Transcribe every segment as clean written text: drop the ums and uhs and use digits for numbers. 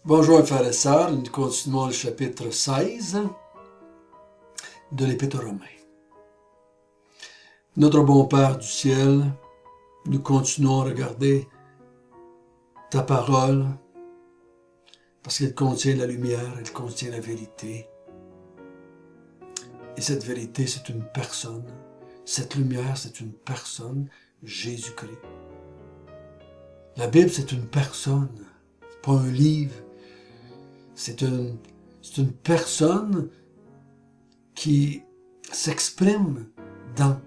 Bonjour frères et sœurs, nous continuons le chapitre 16 de l'Épître aux Romains. Notre bon Père du ciel, nous continuons à regarder ta parole parce qu'elle contient la lumière, elle contient la vérité. Et cette vérité, c'est une personne. Cette lumière, c'est une personne, Jésus-Christ. La Bible, c'est une personne, pas un livre. C'est une personne qui s'exprime dans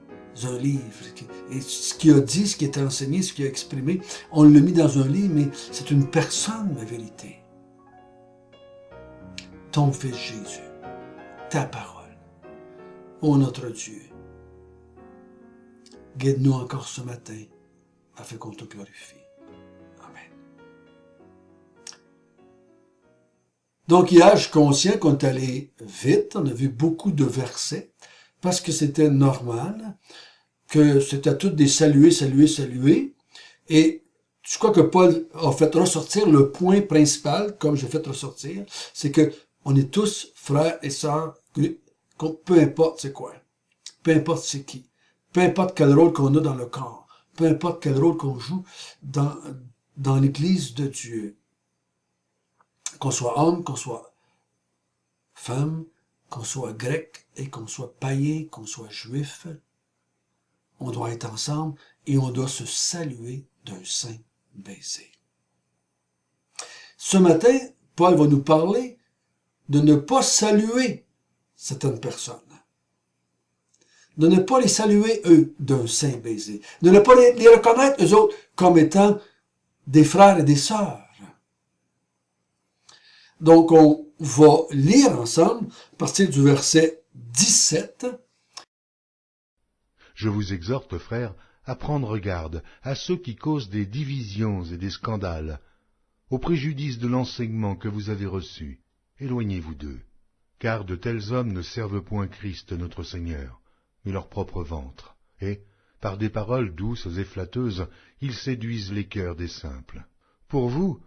un livre. Et ce qu'il a dit, ce qui est enseigné, ce qu'il a exprimé, on l'a mis dans un livre, mais c'est une personne, la vérité. Ton Fils Jésus, ta parole. Ô notre Dieu, guide-nous encore ce matin, afin qu'on te glorifie. Amen. Donc hier, je suis conscient qu'on est allé vite, on a vu beaucoup de versets, parce que c'était normal, que c'était toutes des saluer, et je crois que Paul a fait ressortir le point principal, comme j'ai fait ressortir, c'est que on est tous frères et sœurs, peu importe c'est quoi, peu importe c'est qui, peu importe quel rôle qu'on a dans le corps, peu importe quel rôle qu'on joue dans l'Église de Dieu, qu'on soit homme, qu'on soit femme, qu'on soit grec et qu'on soit païen, qu'on soit juif, on doit être ensemble et on doit se saluer d'un saint baiser. Ce matin, Paul va nous parler de ne pas saluer certaines personnes, de ne pas les saluer, eux, d'un saint baiser, de ne pas les reconnaître, eux autres, comme étant des frères et des sœurs. Donc, on va lire ensemble, à partir du verset 17. Je vous exhorte, frères, à prendre garde à ceux qui causent des divisions et des scandales, au préjudice de l'enseignement que vous avez reçu. Éloignez-vous d'eux, car de tels hommes ne servent point Christ notre Seigneur, mais leur propre ventre, et, par des paroles douces et flatteuses, ils séduisent les cœurs des simples. Pour vous,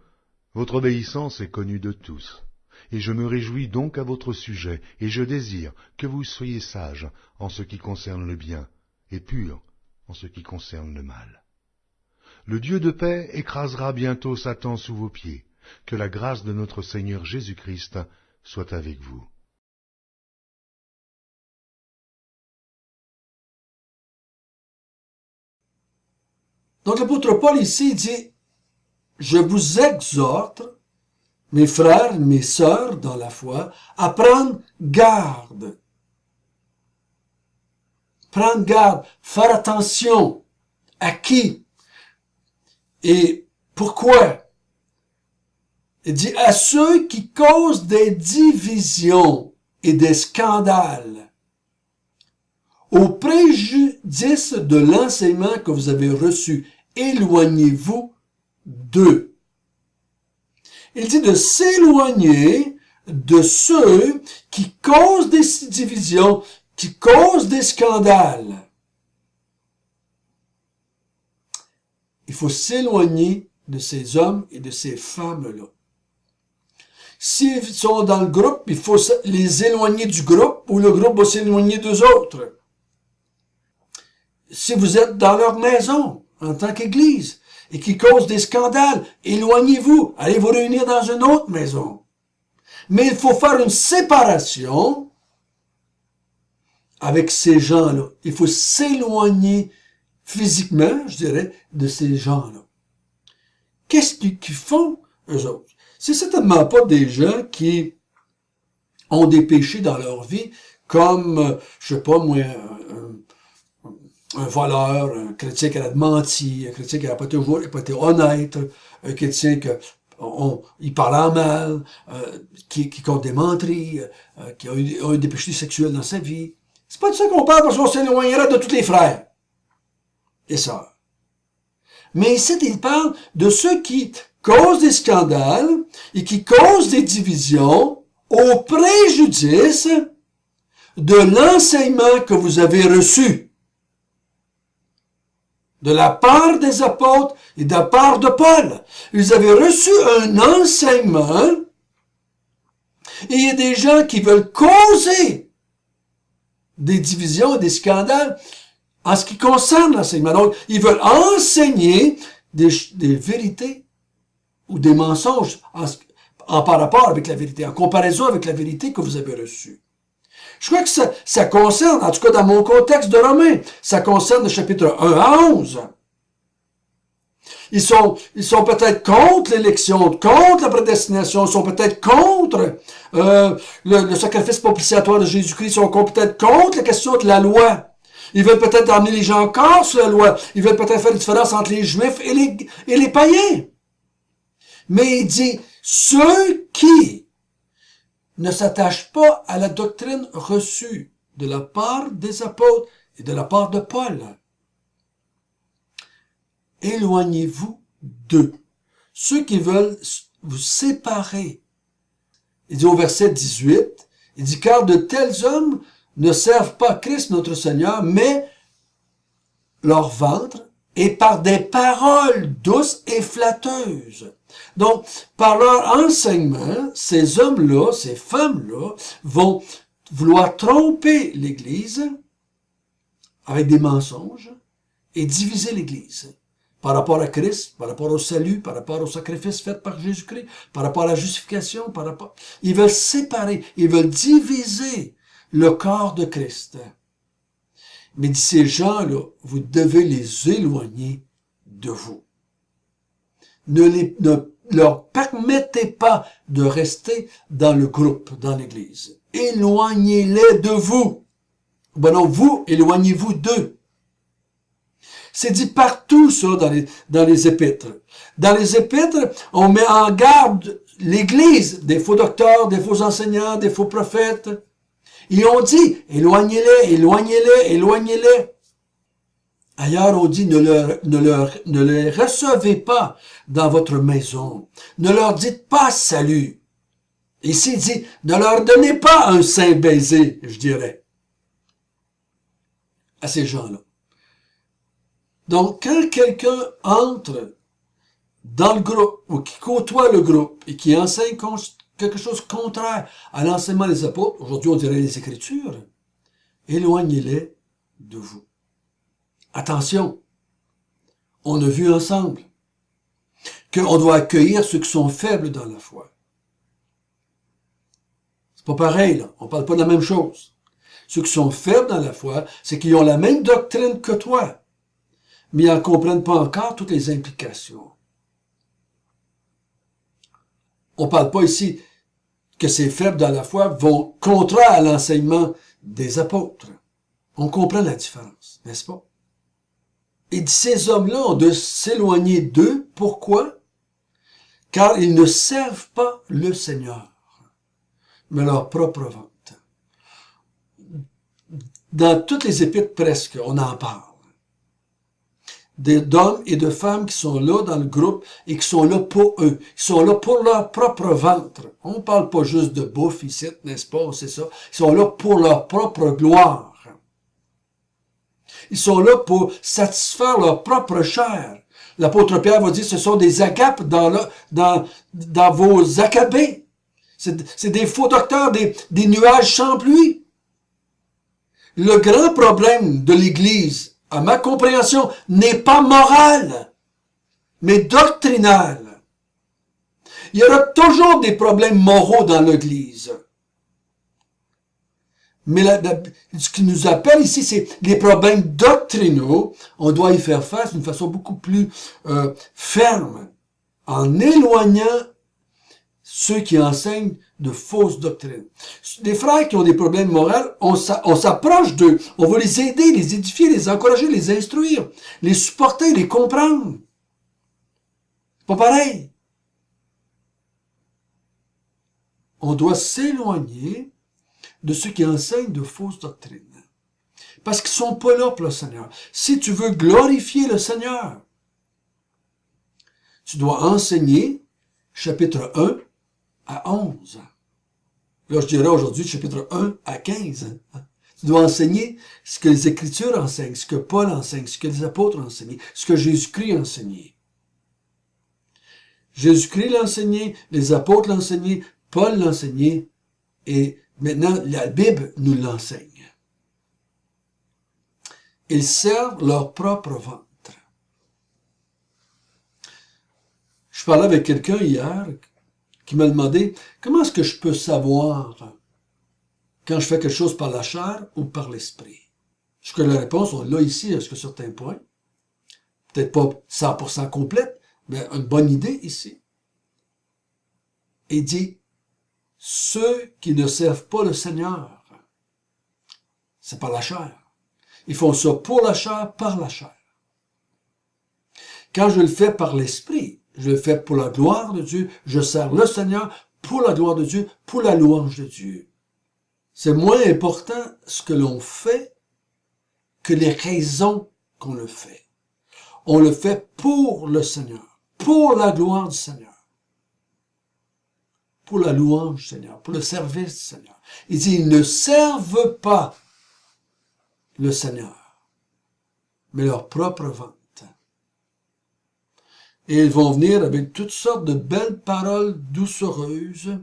votre obéissance est connue de tous, et je me réjouis donc à votre sujet, et je désire que vous soyez sages en ce qui concerne le bien, et purs en ce qui concerne le mal. Le Dieu de paix écrasera bientôt Satan sous vos pieds. Que la grâce de notre Seigneur Jésus-Christ soit avec vous. Donc l'apôtre Paul ici dit, je vous exhorte, mes frères, mes sœurs dans la foi, à prendre garde. Prendre garde, faire attention. À qui? Et pourquoi? Il dit à ceux qui causent des divisions et des scandales, au préjudice de l'enseignement que vous avez reçu. Éloignez-vous d'eux. Il dit de s'éloigner de ceux qui causent des divisions, qui causent des scandales. Il faut s'éloigner de ces hommes et de ces femmes-là. S'ils sont dans le groupe, il faut les éloigner du groupe ou le groupe va s'éloigner d'eux autres. Si vous êtes dans leur maison, en tant qu'église, et qui causent des scandales, éloignez-vous, allez vous réunir dans une autre maison. Mais il faut faire une séparation avec ces gens-là. Il faut s'éloigner physiquement, je dirais, de ces gens-là. Qu'est-ce qu'ils font, eux autres? C'est certainement pas des gens qui ont des péchés dans leur vie, comme, je sais pas moi, un voleur, un chrétien qui a menti, un chrétien qui n'a pas été honnête, un chrétien il parle en mal, qui compte des menteries, qui a eu des péchés sexuels dans sa vie. C'est pas de ça qu'on parle parce qu'on s'éloignera de tous les frères et sœurs. Mais ici, il parle de ceux qui causent des scandales et qui causent des divisions au préjudice de l'enseignement que vous avez reçu. de la part des apôtres et de la part de Paul. Ils avaient reçu un enseignement et il y a des gens qui veulent causer des divisions, des scandales en ce qui concerne l'enseignement. Donc, ils veulent enseigner des vérités ou des mensonges par rapport avec la vérité, en comparaison avec la vérité que vous avez reçue. Je crois que ça concerne, en tout cas dans mon contexte de Romains, ça concerne le chapitre 1 à 11. Ils sont peut-être contre l'élection, contre la prédestination, ils sont peut-être contre le sacrifice propitiatoire de Jésus-Christ, ils sont peut-être contre la question de la loi. Ils veulent peut-être amener les gens encore sur la loi. Ils veulent peut-être faire une différence entre les Juifs et les païens. Mais il dit, ceux qui ne s'attachent pas à la doctrine reçue de la part des apôtres et de la part de Paul, éloignez-vous d'eux. Ceux qui veulent vous séparer. Il dit au verset 18, il dit, car de tels hommes ne servent pas Christ notre Seigneur, mais leur ventre, et par des paroles douces et flatteuses. Donc, par leur enseignement, ces hommes-là, ces femmes-là, vont vouloir tromper l'Église avec des mensonges et diviser l'Église. Par rapport à Christ, par rapport au salut, par rapport au sacrifice fait par Jésus-Christ, par rapport à la justification, par rapport... Ils veulent séparer, ils veulent diviser le corps de Christ. Mais dit ces gens-là, vous devez les éloigner de vous. Ne leur permettez pas de rester dans le groupe, dans l'Église. Éloignez-les de vous. Ben non, vous, éloignez-vous d'eux. C'est dit partout, ça, dans les épîtres. Dans les épîtres, on met en garde l'Église des faux docteurs, des faux enseignants, des faux prophètes. Et on dit, éloignez-les, éloignez-les, éloignez-les. Ailleurs, on dit, ne les recevez pas dans votre maison. Ne leur dites pas salut. Ici, il dit, ne leur donnez pas un saint baiser, je dirais, à ces gens-là. Donc, quand quelqu'un entre dans le groupe, ou qui côtoie le groupe, et qui enseigne quelque chose contraire à l'enseignement des apôtres, aujourd'hui on dirait les Écritures, éloignez-les de vous. Attention, on a vu ensemble qu'on doit accueillir ceux qui sont faibles dans la foi. C'est pas pareil, là. On parle pas de la même chose. Ceux qui sont faibles dans la foi, c'est qu'ils ont la même doctrine que toi, mais ils n'en comprennent pas encore toutes les implications. On parle pas ici que ces faibles dans la foi vont contraire à l'enseignement des apôtres. On comprend la différence, n'est-ce pas? Et ces hommes-là, on doit s'éloigner d'eux. Pourquoi? Car ils ne servent pas le Seigneur, mais leur propre vente. Dans toutes les épîtres presque, on en parle. D'hommes et de femmes qui sont là dans le groupe et qui sont là pour eux. Ils sont là pour leur propre ventre. On ne parle pas juste de bouffe ici, n'est-ce pas? C'est ça. Ils sont là pour leur propre gloire. Ils sont là pour satisfaire leur propre chair. L'apôtre Pierre va dire, ce sont des agapes dans vos acabés. C'est des faux docteurs, des nuages sans pluie. Le grand problème de l'Église, à ma compréhension, n'est pas moral, mais doctrinal. Il y aura toujours des problèmes moraux dans l'Église. Mais ce qui nous appelle ici, c'est les problèmes doctrinaux. On doit y faire face d'une façon beaucoup plus ferme, en éloignant ceux qui enseignent de fausses doctrines. Les frères qui ont des problèmes moraux, on s'approche d'eux. On va les aider, les édifier, les encourager, les instruire, les supporter, les comprendre. C'est pas pareil. On doit s'éloigner de ceux qui enseignent de fausses doctrines. Parce qu'ils sont pas là pour le Seigneur. Si tu veux glorifier le Seigneur, tu dois enseigner chapitre 1 à 11. Là, je dirais aujourd'hui chapitre 1 à 15. Tu dois enseigner ce que les Écritures enseignent, ce que Paul enseigne, ce que les apôtres enseignent, ce que Jésus-Christ a enseigné. Jésus-Christ l'a enseigné, les apôtres l'ont enseigné, Paul l'a enseigné, et maintenant la Bible nous l'enseigne. Ils servent leur propre ventre. Je parlais avec quelqu'un hier qui m'a demandé comment est-ce que je peux savoir quand je fais quelque chose par la chair ou par l'esprit. Je connais la réponse, on l'a ici jusqu'à certains points. Peut-être pas 100% complète, mais une bonne idée ici. Il dit, ceux qui ne servent pas le Seigneur, c'est par la chair. Ils font ça pour la chair, par la chair. Quand je le fais par l'esprit, je le fais pour la gloire de Dieu, je sers le Seigneur pour la gloire de Dieu, pour la louange de Dieu. C'est moins important ce que l'on fait que les raisons qu'on le fait. On le fait pour le Seigneur, pour la gloire du Seigneur, pour la louange du Seigneur, pour le service du Seigneur. Il dit, ils ne servent pas le Seigneur, mais leur propre ventre. Et ils vont venir avec toutes sortes de belles paroles doucereuses,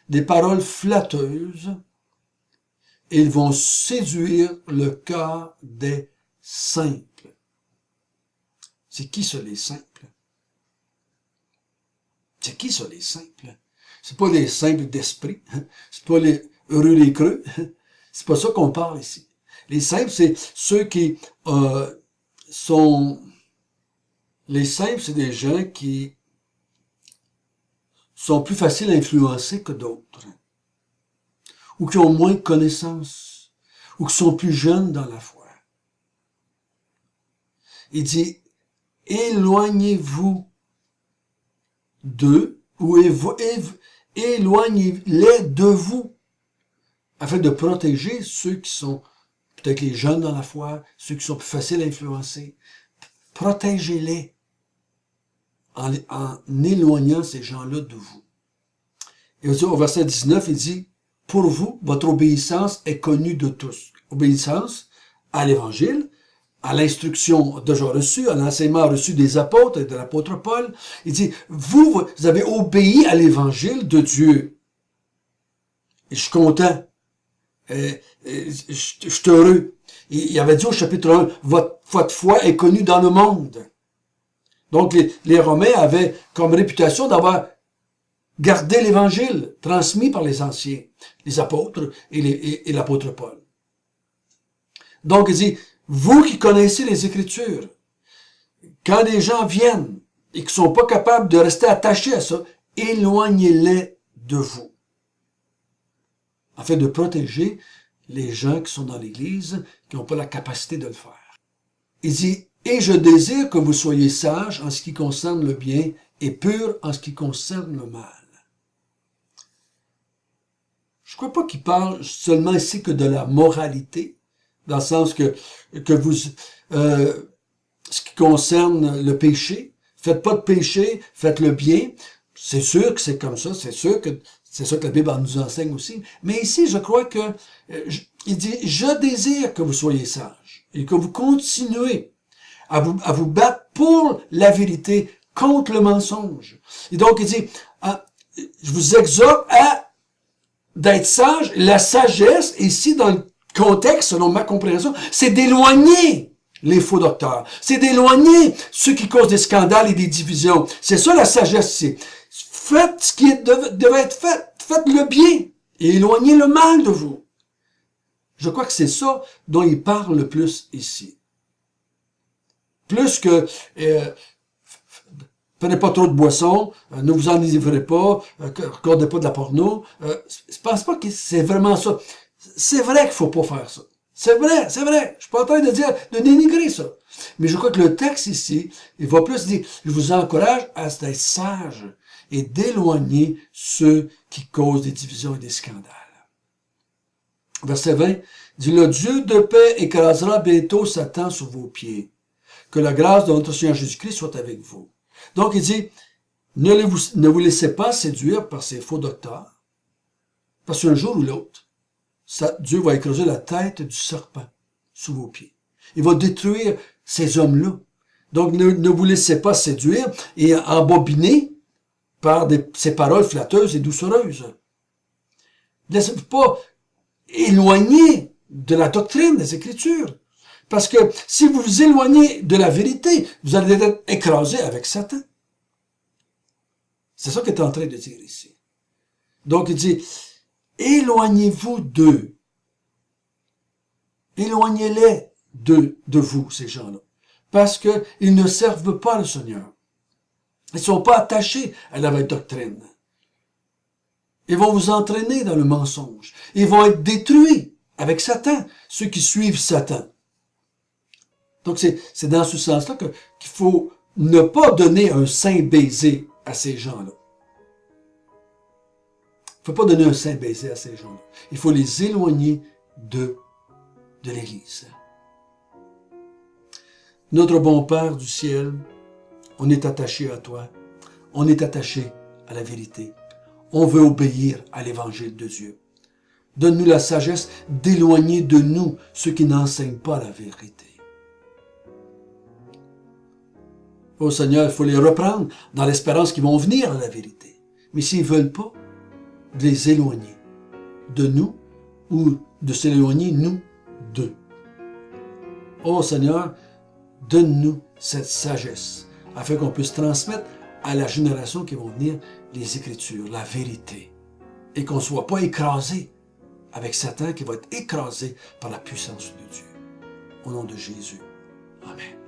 des paroles flatteuses, et ils vont séduire le cœur des simples. C'est qui ça, les simples? C'est qui ça, les simples? C'est pas les simples d'esprit, c'est pas les heureux les creux, c'est pas ça qu'on parle ici. Les simples, c'est ceux qui sont... Les simples, c'est des gens qui sont plus faciles à influencer que d'autres, ou qui ont moins de connaissances, ou qui sont plus jeunes dans la foi. Il dit, éloignez-vous d'eux, ou éloignez-les de vous, afin de protéger ceux qui sont peut-être les jeunes dans la foi, ceux qui sont plus faciles à influencer. Protégez-les en éloignant ces gens-là de vous. Et au verset 19, il dit, pour vous, votre obéissance est connue de tous. Obéissance à l'Évangile, à l'instruction déjà reçue, à l'enseignement reçu des apôtres et de l'apôtre Paul. Il dit, vous avez obéi à l'Évangile de Dieu. Et je suis content. Je suis heureux. Il avait dit au chapitre 1, votre foi est connue dans le monde. Donc les Romains avaient comme réputation d'avoir gardé l'Évangile transmis par les anciens, les apôtres et l'apôtre Paul. Donc il dit, vous qui connaissez les Écritures, quand des gens viennent et qui ne sont pas capables de rester attachés à ça, éloignez-les de vous, afin de protéger les gens qui sont dans l'Église, qui n'ont pas la capacité de le faire. Il dit, et je désire que vous soyez sages en ce qui concerne le bien et purs en ce qui concerne le mal. Je ne crois pas qu'il parle seulement ici que de la moralité, dans le sens que vous, ce qui concerne le péché, faites pas de péché, faites le bien. C'est sûr que c'est comme ça, c'est sûr que c'est ça que la Bible nous enseigne aussi. Mais ici, je crois que il dit, je désire que vous soyez sages et que vous continuez à vous battre pour la vérité contre le mensonge. Et donc, il dit, je vous exhorte à d'être sage. La sagesse, ici, dans le contexte, selon ma compréhension, c'est d'éloigner les faux docteurs. C'est d'éloigner ceux qui causent des scandales et des divisions. C'est ça la sagesse ici. Faites ce qui devait être fait. Faites le bien et éloignez le mal de vous. Je crois que c'est ça dont il parle le plus ici. Plus que prenez pas trop de boissons, ne vous enivrez pas, regardez pas de la porno. Je pense pas que c'est vraiment ça. C'est vrai qu'il faut pas faire ça. C'est vrai, c'est vrai. Je suis pas en train de dire, de dénigrer ça. Mais je crois que le texte ici, il va plus dire, je vous encourage à être sage et d'éloigner ceux qui causent des divisions et des scandales. Verset 20, dit, le Dieu de paix écrasera bientôt Satan sous vos pieds. Que la grâce de notre Seigneur Jésus-Christ soit avec vous. Donc, il dit, ne vous laissez pas séduire par ces faux docteurs, parce qu'un jour ou l'autre, Dieu va écraser la tête du serpent sous vos pieds. Il va détruire ces hommes-là. Donc, ne vous laissez pas séduire et embobiner par ces paroles flatteuses et doucereuses. Ne laissez-vous pas éloigner de la doctrine des Écritures. Parce que si vous vous éloignez de la vérité, vous allez être écrasé avec Satan. C'est ça qu'il est en train de dire ici. Donc, il dit, éloignez-vous d'eux. Éloignez-les de vous, ces gens-là. Parce qu'ils ne servent pas le Seigneur. Ils ne sont pas attachés à la vraie doctrine. Ils vont vous entraîner dans le mensonge. Ils vont être détruits avec Satan, ceux qui suivent Satan. Donc, c'est dans ce sens-là qu'il faut ne pas donner un saint baiser à ces gens-là. Il ne faut pas donner un saint baiser à ces gens-là. Il faut les éloigner de l'Église. Notre bon Père du ciel, on est attaché à toi. On est attaché à la vérité. On veut obéir à l'Évangile de Dieu. Donne-nous la sagesse d'éloigner de nous ceux qui n'enseignent pas la vérité. Oh Seigneur, il faut les reprendre dans l'espérance qu'ils vont venir à la vérité. Mais s'ils ne veulent pas, de les éloigner de nous ou de s'éloigner, nous, d'eux. Oh Seigneur, donne-nous cette sagesse afin qu'on puisse transmettre à la génération qui vont venir les Écritures, la vérité, et qu'on ne soit pas écrasé avec Satan qui va être écrasé par la puissance de Dieu. Au nom de Jésus. Amen.